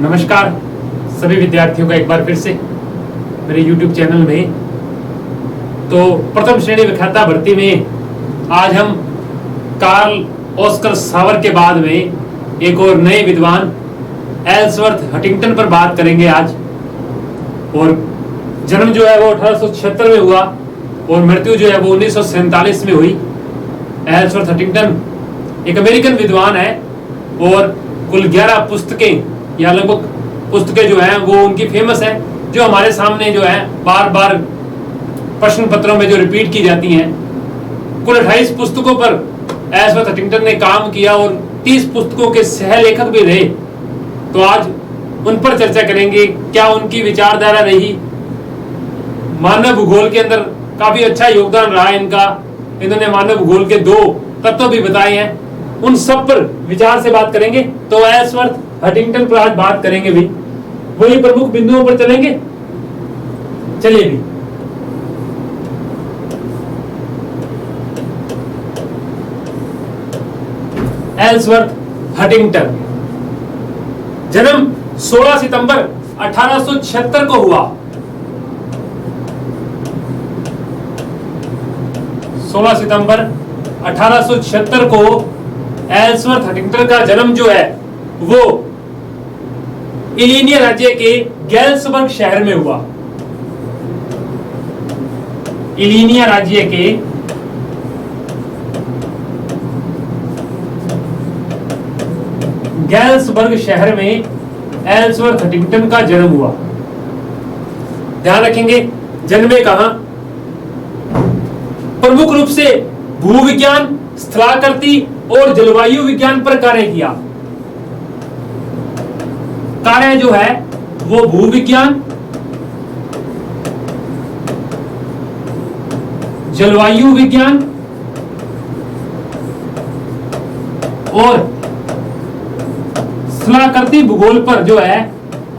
नमस्कार सभी विद्यार्थियों का एक बार फिर से मेरे YouTube चैनल में। तो प्रथम श्रेणी व्याख्याता भर्ती में आज हम कार्ल ऑस्कर सावर के बाद में एक और नए विद्वान एल्सवर्थ हटिंगटन पर बात करेंगे आज। और जन्म जो है वो 1876 में हुआ और मृत्यु जो है वो 1947 में हुई। एल्सवर्थ हटिंगटन एक अमेरिकन विद्वान है और कुल 11 पुस्तकें या लगभग पुस्तकें जो हैं वो उनकी फेमस है, जो हमारे सामने जो है बार बार प्रश्न पत्रों में जो रिपीट की जाती हैं। कुल 28 पुस्तकों पर एल्सवर्थ हटिंगटन ने काम किया और 30 पुस्तकों के सह लेखक भी रहे। तो आज उन पर चर्चा करेंगे, क्या उनकी विचारधारा रही। मानव भूगोल के अंदर काफी अच्छा योगदान रहा इनका। इन्होंने मानव भूगोल के 2 तत्व भी बताए हैं, उन सब पर विचार से बात करेंगे। तो एल्सवर्थ हटिंगटन पर आज बात करेंगे भी, वही प्रमुख बिंदुओं पर चलेंगे। चलिए भी एल्सवर्थ हटिंगटन जन्म 16 सितंबर 1876 को हुआ। 16 सितंबर 1876 को एल्सवर्थ हटिंगटन का जन्म जो है वो इलिनिया राज्य के गैल्सबर्ग शहर में हुआ। इलिनिया राज्य के गैल्सबर्ग शहर में एल्सवर्थ हटिंगटन का जन्म हुआ। ध्यान रखेंगे जन्मे कहां। प्रमुख रूप से भूविज्ञान, स्थलाकृति और जलवायु विज्ञान पर कार्य किया। कार्य जो है वो भूविज्ञान, जलवायु विज्ञान और स्थलाकृति भूगोल पर जो है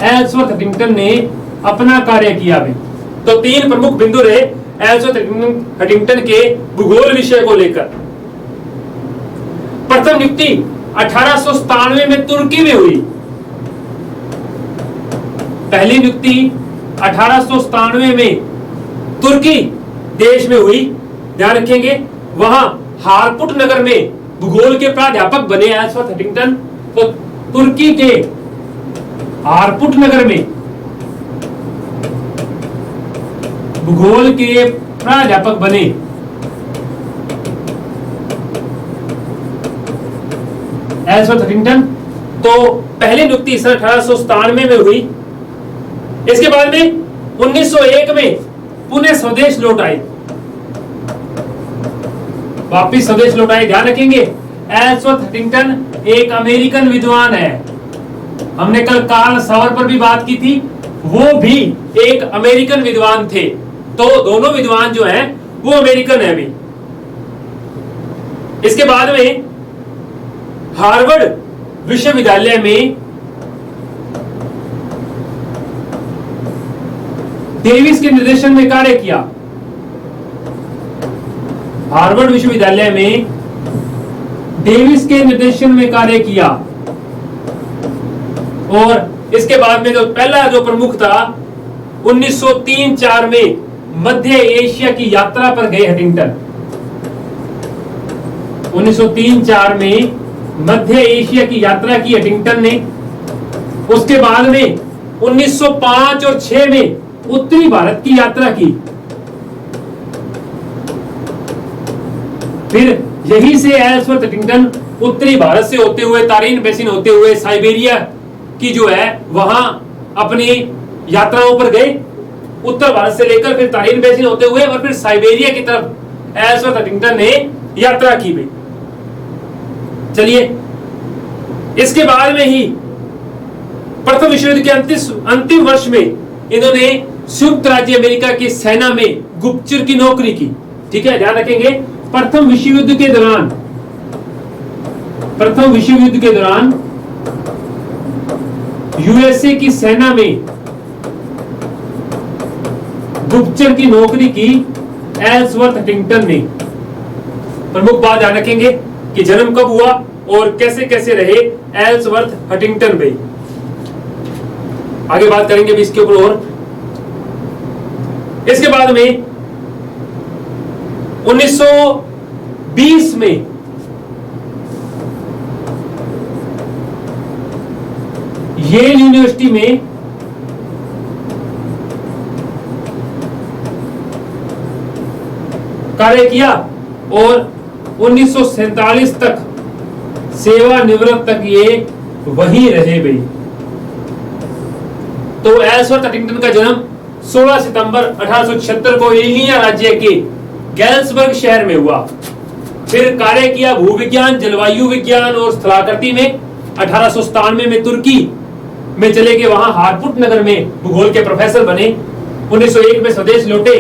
एल्सवर्थ हटिंगटन ने अपना कार्य किया भी। तो 3 प्रमुख बिंदु रहे एल्सवर्थ हटिंगटन के भूगोल विषय को लेकर। प्रथम नियुक्ति 1897 में तुर्की में हुई। पहली नियुक्ति 1897 में तुर्की देश में हुई। ध्यान रखेंगे वहां हारपुट नगर में भूगोल के प्राध्यापक बने एल्सवर्थ हटिंगटन। तो तुर्की के हारपुट नगर में भूगोल के प्राध्यापक बने। एल्सवर्थ हटिंगटन तो पहली नियुक्ति 1897 में हुई। इसके बाद में 1901 में पुणे स्वदेश लौट आए, वापिस स्वदेश लौट आए। ध्यान रखेंगे एल्सवर्थ हटिंगटन एक अमेरिकन विद्वान है। हमने कल कार्ल सावर पर भी बात की थी, वो भी एक अमेरिकन विद्वान थे। तो दोनों विद्वान जो हैं वो अमेरिकन है भी। इसके बाद में हार्वर्ड विश्वविद्यालय में डेविस के निर्देशन में कार्य किया। हार्वर्ड विश्वविद्यालय में डेविस के निर्देशन में कार्य किया। और इसके बाद में जो पहला जो प्रमुख था 1903-04 में मध्य एशिया की यात्रा पर गए हटिंगटन। 1903-04 में मध्य एशिया की यात्रा की हटिंगटन ने। उसके बाद में 1905 और 6 में उत्तरी भारत की यात्रा की। फिर यहीं से एल्सवर्थ हटिंगटन उत्तरी भारत से होते हुए, तारीन बेसिन होते हुए साइबेरिया की जो है वहां अपनी यात्राओं पर गए। उत्तर भारत से लेकर फिर तारीन बेसिन होते हुए और फिर साइबेरिया की तरफ एल्सवर्थ हटिंगटन ने यात्रा की भी। चलिए इसके बाद में ही प्रथम विश्व युद्ध के अंतिम वर्ष में इन्होंने संयुक्त राज्य अमेरिका की सेना में गुप्तचर की नौकरी की। ठीक है, ध्यान रखेंगे प्रथम विश्व युद्ध के दौरान यूएसए की सेना में गुप्तचर की नौकरी की एल्सवर्थ हटिंगटन ने। प्रमुख बात ध्यान रखेंगे कि जन्म कब हुआ और कैसे कैसे रहे एल्सवर्थ हटिंगटन भाई। आगे बात करेंगे भी इसके ऊपर। और इसके बाद में 1920 में येल यूनिवर्सिटी में कार्य किया और 1947 तक सेवानिवृत्त तक ये वहीं रहे भाई। तो एल्सवर्थ हंटिंगटन का जन्म 16 सितंबर 1876 को इलिनॉय राज्य के गैल्सबर्ग शहर में हुआ। फिर कार्य किया भूविज्ञान, जलवायु विज्ञान और स्थलाकृति में। 1897 में तुर्की में चले गए, वहां हारपुट नगर में भूगोल के प्रोफेसर बने। 1901 में स्वदेश लौटे।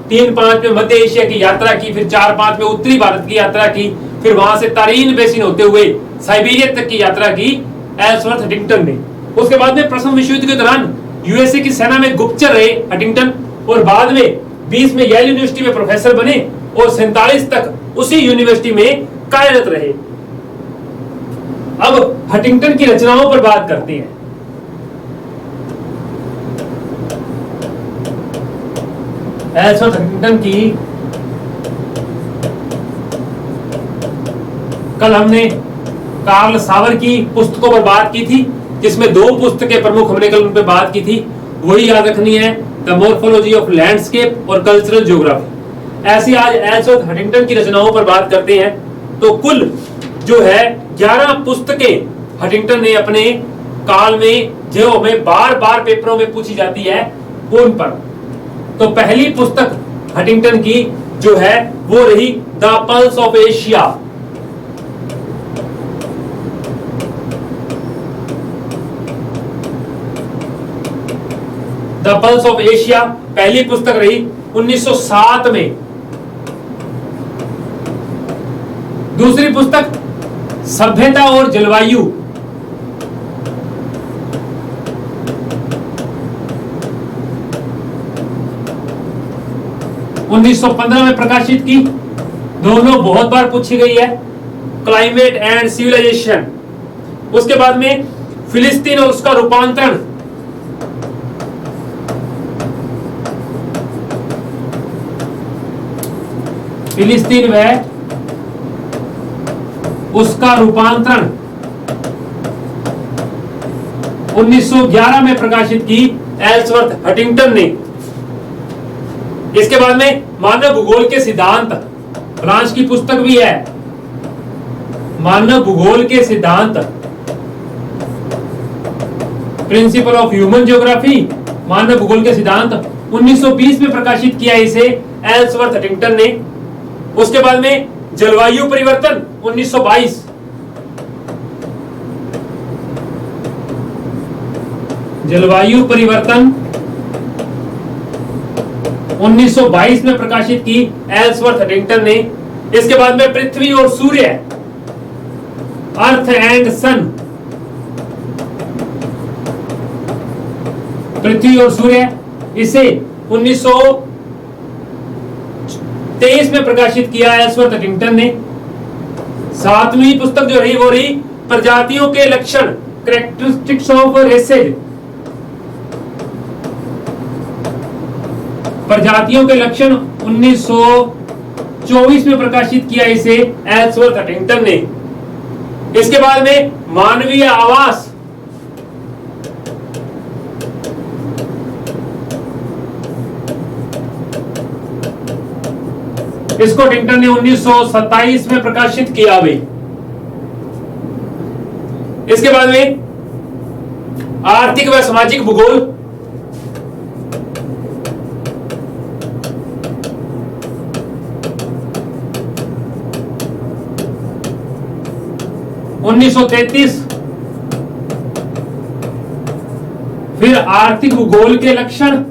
3-5 में मध्य एशिया की यात्रा की, फिर 4-5 में उत्तरी भारत की यात्रा की, फिर वहां से तारीन बेसिन होते हुए साइबेरिया तक की यात्रा की एल्सवर्थ हंटिंगटन ने। उसके बाद में प्रथम विश्व युद्ध के दौरान यूएसए की सेना में गुप्तचर रहे हंटिंगटन, और बाद में 20 में येल यूनिवर्सिटी में प्रोफेसर बने और 47 तक उसी यूनिवर्सिटी में कार्यरत रहे। अब हंटिंगटन की रचनाओं पर बात करते हैं। एल्सवर्थ हंटिंगटन की कल हमने कार्ल सावर की पुस्तकों पर बात की थी, जिसमें 2 पुस्तकें प्रमुख हमने कल उन पर बात की थी। वही याद रखनी है, द मॉर्फोलॉजी ऑफ लैंडस्केप और कल्चरल ज्योग्राफी। ऐसी आज एल्सवर्थ हंटिंगटन की रचनाओं पर बात करते हैं। तो कुल जो है 11 पुस्तकें हंटिंगटन ने अपने काल में, जो हमें बार बार पेपरों में पूछी जाती है, उन पर। तो पहली पुस्तक हंटिंगटन की जो है वो रही the pulse of Asia. The pulse of Asia पहली पुस्तक रही 1907 में। दूसरी पुस्तक सभ्यता और जलवायु, 1915 में प्रकाशित की। दोनों बहुत बार पूछी गई है, क्लाइमेट एंड सिविलाइजेशन। उसके बाद में फिलिस्तीन और उसका रूपांतरण, फिलिस्तीन व उसका रूपांतरण 1911 में प्रकाशित की एल्सवर्थ हंटिंगटन ने। इसके बाद में मानव भूगोल के सिद्धांत, फ्रांस की पुस्तक भी है, मानव भूगोल के सिद्धांत, प्रिंसिपल ऑफ ह्यूमन ज्योग्राफी, मानव भूगोल के सिद्धांत 1920 में प्रकाशित किया इसे एल्सवर्थ हंटिंगटन ने। उसके बाद में जलवायु परिवर्तन 1922, जलवायु परिवर्तन 1922 में प्रकाशित की एल्सवर्थ हंटिंगटन ने। इसके बाद में पृथ्वी और सूर्य, अर्थ एंड सन, पृथ्वी और सूर्य, इसे 1923 में प्रकाशित किया एल्सवर्थ हंटिंगटन ने। 7वीं पुस्तक जो रही वो रही प्रजातियों के लक्षण, कैरेक्टरिस्टिक्स ऑफ रेसेज, प्रजातियों के लक्षण 1924 में प्रकाशित किया इसे एल्सवर्थ हंटिंगटन ने। इसके बाद में मानवीय आवास, इसको हंटिंगटन ने 1927 में प्रकाशित किया भाई। इसके बाद में आर्थिक व सामाजिक भूगोल, (1933), फिर आर्थिक भूगोल के लक्षण,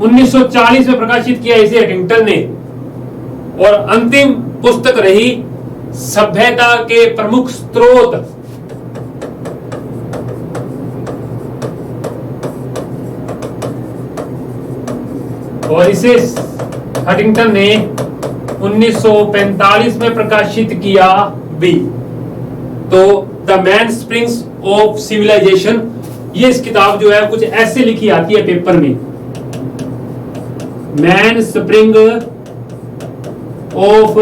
(1940) में प्रकाशित किया इसे हंटिंगटन ने। और अंतिम पुस्तक रही सभ्यता के प्रमुख स्रोत, और इसे हंटिंगटन ने 1945 में प्रकाशित किया भी। तो the main springs of civilisation, ये इस किताब जो है कुछ ऐसे लिखी आती है पेपर में, मैन स्प्रिंग ऑफ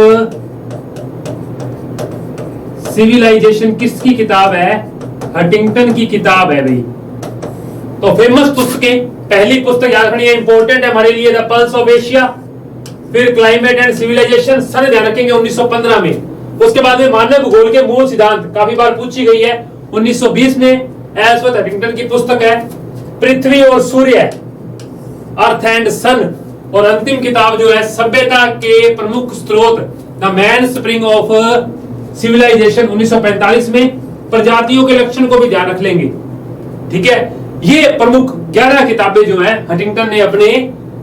सिविलाइजेशन किसकी किताब है? हंटिंगटन की किताब है भाई। तो फेमस पुस्तकें, पहली पुस्तक याद रखनी है, इंपॉर्टेंट है हमारे लिए, द पल्स ऑफ एशिया। फिर क्लाइमेट एंड सिविलाइजेशन, सन ध्यान रखेंगे 1915 में। उसके बाद में मानव भूगोल के मूल सिद्धांत, काफी बार पूछी गई है, 1920 में एल्सवर्थ हंटिंगटन की पुस्तक है, पृथ्वी और सूर्य, अर्थ एंड सन। और अंतिम किताब जो है सभ्यता के प्रमुख स्रोत, the main spring of civilisation, 1945 में। प्रजातियों के लक्षण को भी ध्यान रख लेंगे, ठीक है। ये प्रमुख 11 किताबें जो है हंटिंगटन ने अपने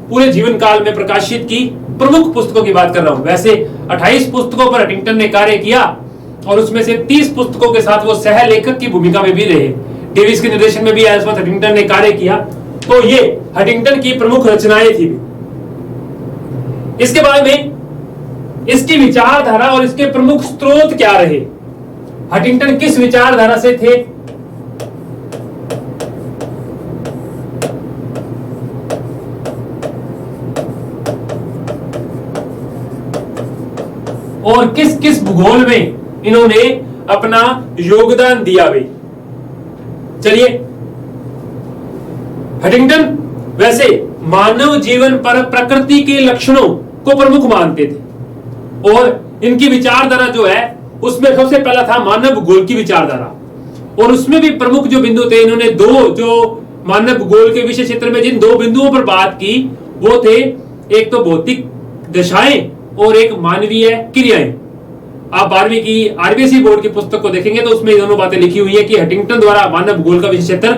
पूरे जीवन काल में प्रकाशित की। प्रमुख पुस्तकों की बात कर रहा हूं। वैसे 28 पुस्तकों पर हंटिंगटन ने कार्य किया और उसमें से 30 पुस्तकों के साथ वो सह लेखक की भूमिका में भी रहे। डेविस के निर्देशन में भी एल्सवर्थ हंटिंगटन ने कार्य किया। तो ये हंटिंगटन की प्रमुख रचनाएं थी। इसके बाद में इसकी विचारधारा और इसके प्रमुख स्रोत क्या रहे? हंटिंगटन किस विचारधारा से थे? और किस किस भूगोल में इन्होंने अपना योगदान दिया भाई? चलिए, हंटिंगटन वैसे मानव जीवन पर प्रकृति के लक्षणों को प्रमुख मानते थे और इनकी विचारधारा जो है उसमें सबसे पहला था मानव भूगोल की विचारधारा। और उसमें भी प्रमुख जो बिंदु थे, इन्होंने दो जो मानव भूगोल के विषय क्षेत्र में जिन दो बिंदुओं पर बात की वो थे, एक तो भौतिक दशाएं और एक मानवीय क्रियाएं। आप 12वीं की आरबीएसई बोर्ड की पुस्तक को देखेंगे तो उसमें दोनों बातें लिखी हुई है कि हंटिंगटन द्वारा मानव भूगोल का विषय क्षेत्र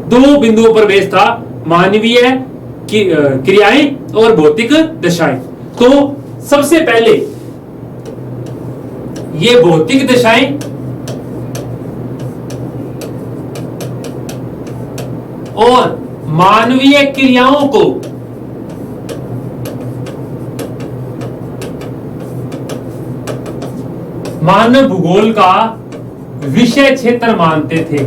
दो बिंदुओं पर बेस था, मानवीय क्रियाएं और भौतिक दशाएं। तो सबसे पहले ये भौतिक दशाएं और मानवीय क्रियाओं को मानव भूगोल का विषय क्षेत्र मानते थे।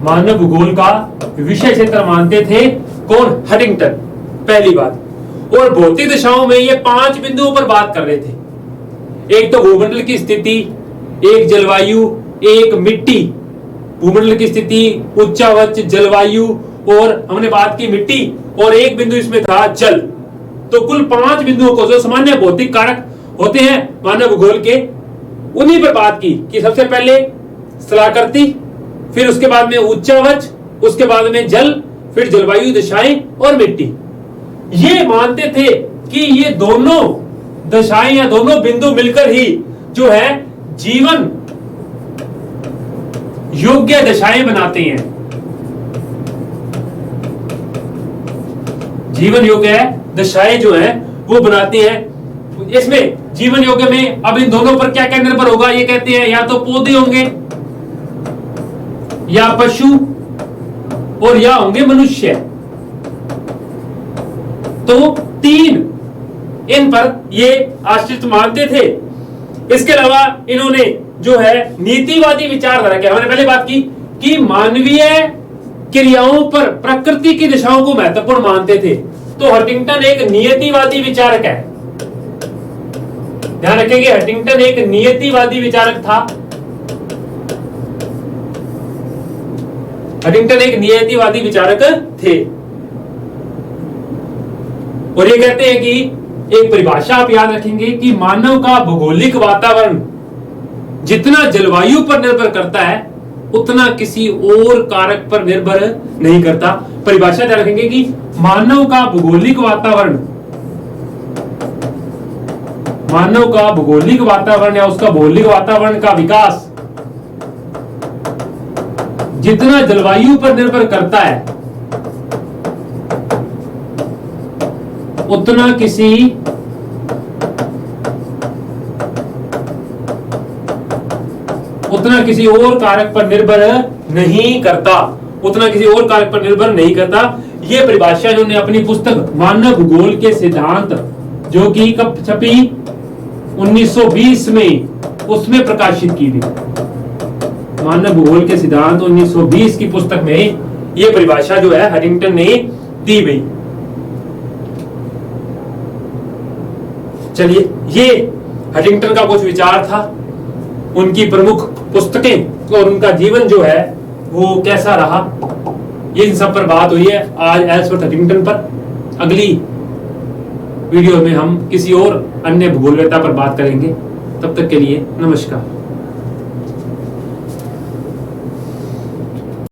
मानव भूगोल का विषय क्षेत्र मानते थे कौन? हंटिंगटन, पहली बात। और भौतिक दशाओं में ये 5 बिंदुओं पर बात कर रहे थे। एक तो भूमंडल की स्थिति, एक जलवायु, एक मिट्टी, भूमंडल की स्थिति, उच्चावच, जलवायु और हमने बात की मिट्टी, और एक बिंदु इसमें था जल। तो कुल 5 बिंदुओं को जो सामान्य भौतिक कारक होते हैं मानव भूगोल के, उन्हीं पर बात की कि सबसे पहले स्थलाकृति, फिर उसके बाद में उच्चावच, उसके बाद में जल, फिर जलवायु दशाएं और मिट्टी। ये मानते थे कि ये दोनों दशाएं या दोनों बिंदु मिलकर ही जो है जीवन योग्य दशाएं बनाते हैं। जीवन योग्य दशाएं जो है वो बनाते हैं। इसमें जीवन योग्य में अब इन दोनों पर क्या क्या निर्भर होगा? ये कहते हैं या तो पौधे होंगे, या पशु, और या होंगे मनुष्य। तो 3 इन पर ये आश्रित मानते थे। इसके अलावा इन्होंने जो है नीतिवादी विचारधारा, क्या हमने पहले बात की कि मानवीय क्रियाओं पर प्रकृति की दिशाओं को महत्वपूर्ण मानते थे। तो हंटिंगटन एक नियतिवादी विचारक है। ध्यान रखेंगे, हंटिंगटन एक नियतिवादी विचारक था। हंटिंगटन एक नियतिवादी विचारक थे। और ये कहते हैं कि एक परिभाषा आप याद रखेंगे कि मानव का भौगोलिक वातावरण जितना जलवायु पर निर्भर करता है उतना किसी और कारक पर निर्भर नहीं करता। परिभाषा याद रखेंगे कि मानव का भौगोलिक वातावरण या उसका भौगोलिक वातावरण का विकास जितना जलवायु पर निर्भर करता है उतना किसी और कारक पर निर्भर नहीं करता। ये परिभाषा इन्होंने अपनी पुस्तक मानव भूगोल के सिद्धांत, जो कि कब छपी 1920 में, उसमें प्रकाशित की थी। मानव भूगोल के सिद्धांत 1920 की पुस्तक में ये परिभाषा जो है हडिंगटन ने दी गई। चलिए, ये हडिंगटन का कुछ विचार था, उनकी प्रमुख पुस्तकें और उनका जीवन जो है वो कैसा रहा, ये इन सब पर बात हुई है आज एल्सवर्थ हडिंगटन पर। अगली वीडियो में हम किसी और अन्य भूगोलवेत्ता पर बात करेंगे। तब तक के लिए नमस्कार।